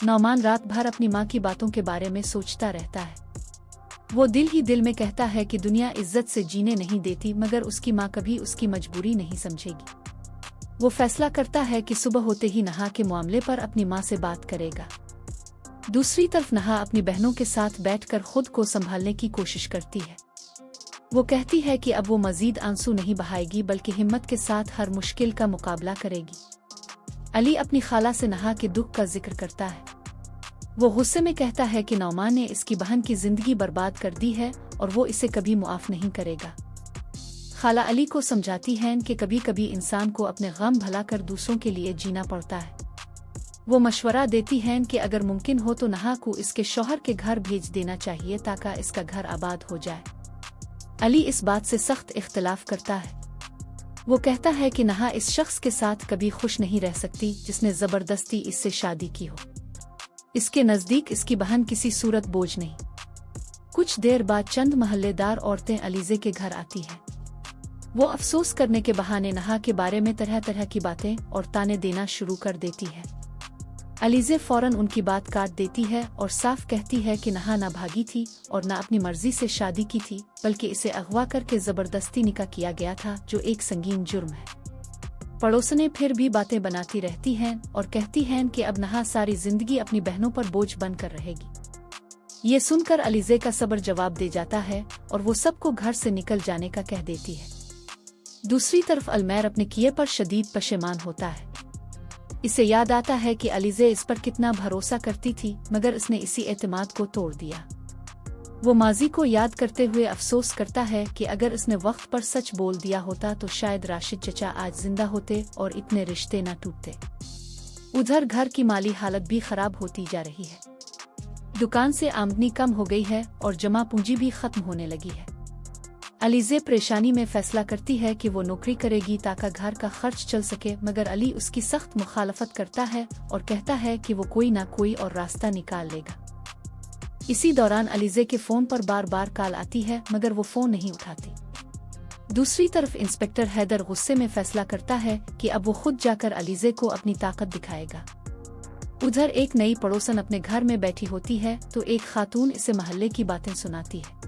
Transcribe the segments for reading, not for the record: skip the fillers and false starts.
नौमान रात भर अपनी माँ की बातों के बारे में सोचता रहता है। वो दिल ही दिल में कहता है कि दुनिया इज्जत से जीने नहीं देती, मगर उसकी माँ कभी उसकी मजबूरी नहीं समझेगी। वो फैसला करता है कि सुबह होते ही नहा के मामले पर अपनी माँ से बात करेगा। दूसरी तरफ नहा अपनी बहनों के साथ बैठकर खुद को संभालने की कोशिश करती है। वो कहती है कि अब वो मजीद आंसू नहीं बहाएगी, बल्कि हिम्मत के साथ हर मुश्किल का मुकाबला करेगी। अली अपनी खाला से नहा के दुख का जिक्र करता है। वो गुस्से में कहता है कि नौमान ने इसकी बहन की जिंदगी बर्बाद कर दी है और वो इसे कभी मुआफ नहीं करेगा। खाला अली को समझाती है कि कभी कभी इंसान को अपने गम भला कर दूसरों के लिए जीना पड़ता है। वो मशवरा देती हैं कि अगर मुमकिन हो तो नहा को इसके शौहर के घर भेज देना चाहिए ताकि इसका घर आबाद हो जाए। अली इस बात से सख्त इख्तिलाफ करता है। वो कहता है कि नहा इस शख्स के साथ कभी खुश नहीं रह सकती जिसने जबरदस्ती इससे शादी की हो। इसके नजदीक इसकी बहन किसी सूरत बोझ नहीं। कुछ देर बाद चंद महल्लेदार औरतें अलीजे के घर आती हैं। वो अफसोस करने के बहाने नहा के बारे में तरह तरह की बातें और ताने देना शुरू कर देती है। अलीजे फौरन उनकी बात काट देती है और साफ कहती है कि नहा ना भागी थी और ना अपनी मर्जी से शादी की थी, बल्कि इसे अगवा करके जबरदस्ती निकाह किया गया था, जो एक संगीन जुर्म है। पड़ोसनें फिर भी बातें बनाती रहती हैं और कहती हैं कि अब नहा सारी जिंदगी अपनी बहनों पर बोझ बनकर रहेगी। ये सुनकर अलीजे का सब्र जवाब दे जाता है और वो सबको घर से निकल जाने का कह देती है। दूसरी तरफ अलमैर अपने किए पर शदीद पशेमान होता है। इसे याद आता है कि अलीजे इस पर कितना भरोसा करती थी, मगर इसने इसी एतमाद को तोड़ दिया। वो माजी को याद करते हुए अफसोस करता है कि अगर इसने वक्त पर सच बोल दिया होता तो शायद राशिद चचा आज जिंदा होते और इतने रिश्ते न टूटते। उधर घर की माली हालत भी खराब होती जा रही है। दुकान से आमदनी कम हो गई है और जमा पूंजी भी खत्म होने लगी है। अलीजे परेशानी में फैसला करती है कि वो नौकरी करेगी ताकि घर का खर्च चल सके, मगर अली उसकी सख्त मुखालफत करता है और कहता है कि वो कोई ना कोई और रास्ता निकाल लेगा। इसी दौरान अलीजे के फोन पर बार बार कॉल आती है, मगर वो फोन नहीं उठाती। दूसरी तरफ इंस्पेक्टर हैदर गुस्से में फैसला करता है कि अब वो खुद जाकर अलीजे को अपनी ताकत दिखाएगा। उधर एक नई पड़ोसन अपने घर में बैठी होती है तो एक खातून इसे मोहल्ले की बातें सुनाती है।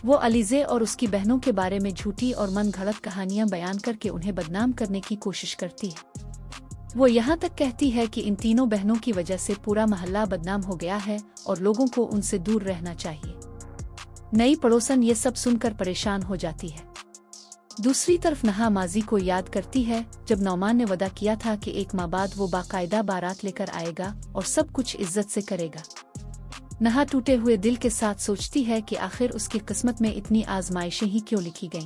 वो अलीजे और उसकी बहनों के बारे में झूठी और मन घड़त कहानियां बयान करके उन्हें बदनाम करने की कोशिश करती है। वो यहाँ तक कहती है कि इन तीनों बहनों की वजह से पूरा मोहल्ला बदनाम हो गया है और लोगों को उनसे दूर रहना चाहिए। नई पड़ोसन ये सब सुनकर परेशान हो जाती है। दूसरी तरफ नहा माजी को याद करती है जब नौमान ने वादा किया था कि एक माह बाद वो बाकायदा बारात लेकर आएगा और सब कुछ इज्जत से करेगा। नहा टूटे हुए दिल के साथ सोचती है कि आखिर उसकी किस्मत में इतनी आजमाइशें ही क्यों लिखी गईं।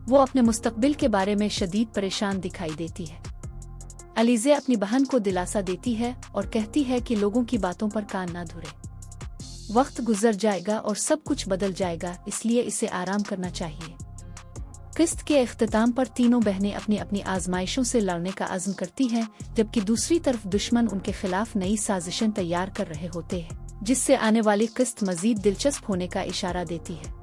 वो अपने मुस्तकबिल के बारे में शदीद परेशान दिखाई देती है। अलीजे अपनी बहन को दिलासा देती है और कहती है कि लोगों की बातों पर कान ना धुरे। वक्त गुजर जाएगा और सब कुछ बदल जाएगा, इसलिए इसे आराम करना चाहिए। किस्त के इख्तिताम पर तीनों बहनें अपनी अपनी आजमाइशों से लड़ने का अज़्म करती हैं, जबकि दूसरी तरफ दुश्मन उनके खिलाफ नई साजिशें तैयार कर रहे होते हैं, जिससे आने वाली किस्त मजीद दिलचस्प होने का इशारा देती है।